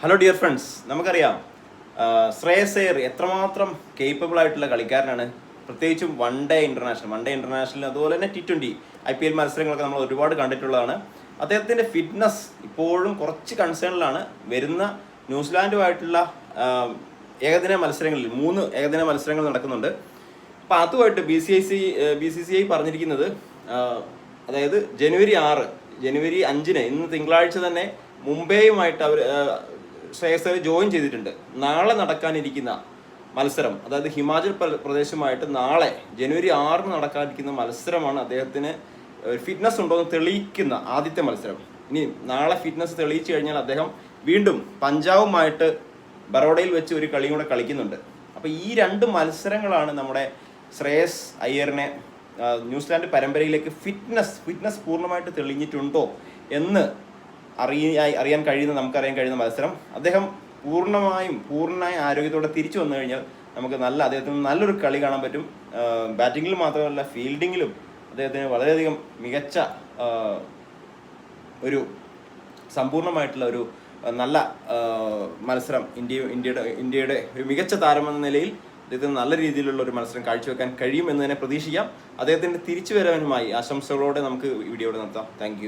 Hello dear friends, നമുക്കറിയാം ശ്രേയസ് അയ്യർ എത്രമാത്രം capable ആയിട്ടുള്ള കളിക്കാരനാണ്. പ്രത്യേകിച്ചും വൺ ഡേ ഇന്റർനാഷണൽ അതുപോലെ തന്നെ T20 IPL മത്സരങ്ങളൊക്കെ നമ്മൾ ഒരുപാട് കണ്ടിട്ടുള്ളതാണ്. അദ്ദേഹത്തിൻ്റെ ഫിറ്റ്നസ് ഇപ്പോഴും കുറച്ച് കൺസേണിലാണ്. വരുന്ന ന്യൂസിലാൻഡുമായിട്ടുള്ള ഏകദിന മത്സരങ്ങളിൽ 3 ഏകദിന മത്സരങ്ങൾ നടക്കുന്നുണ്ട്. അപ്പോൾ അതുമായിട്ട് BCCI പറഞ്ഞിരിക്കുന്നത്, അതായത് ജനുവരി 5 ഇന്ന് തിങ്കളാഴ്ച തന്നെ മുംബൈയുമായിട്ട് അവർ ശ്രേയസ് അയ്യർ ജോയിൻ ചെയ്തിട്ടുണ്ട്. നാളെ നടക്കാനിരിക്കുന്ന മത്സരം, അതായത് ഹിമാചൽ പ്രദേശുമായിട്ട് നാളെ ജനുവരി 6 നടക്കാനിരിക്കുന്ന മത്സരമാണ് അദ്ദേഹത്തിന് ഫിറ്റ്നസ് ഉണ്ടോ എന്ന് തെളിയിക്കുന്ന ആദ്യത്തെ മത്സരം. ഇനി നാളെ ഫിറ്റ്നസ് തെളിയിച്ചു കഴിഞ്ഞാൽ അദ്ദേഹം വീണ്ടും പഞ്ചാബുമായിട്ട് ബറോഡയിൽ വെച്ച് ഒരു കളിയും കൂടെ കളിക്കുന്നുണ്ട്. അപ്പോൾ ഈ 2 മത്സരങ്ങളാണ് നമ്മുടെ ശ്രേയസ് അയ്യറിനെ ന്യൂസിലാൻഡ് പരമ്പരയിലേക്ക് ഫിറ്റ്നസ് പൂർണ്ണമായിട്ട് തെളിഞ്ഞിട്ടുണ്ടോ എന്ന് അറിയാൻ കഴിയുന്ന മത്സരം. അദ്ദേഹം പൂർണ്ണമായ ആരോഗ്യത്തോടെ തിരിച്ചു വന്നു കഴിഞ്ഞാൽ നമുക്ക് അദ്ദേഹത്തിന് നല്ലൊരു കളി കാണാൻ പറ്റും. ബാറ്റിങ്ങിൽ മാത്രമല്ല, ഫീൽഡിങ്ങിലും അദ്ദേഹത്തിന് വളരെയധികം മികച്ച ഒരു സമ്പൂർണ്ണമായിട്ടുള്ള ഒരു നല്ല മത്സരം ഇന്ത്യയുടെ ഒരു മികച്ച താരമെന്ന നിലയിൽ അദ്ദേഹത്തിന് നല്ല രീതിയിലുള്ള ഒരു മത്സരം കാഴ്ചവെക്കാൻ കഴിയും എന്ന് തന്നെ പ്രതീക്ഷിക്കാം. അദ്ദേഹത്തിൻ്റെ തിരിച്ചുവരവിനുമായി ആശംസകളോടെ നമുക്ക് വീഡിയോയുടെ നിർത്താം. താങ്ക്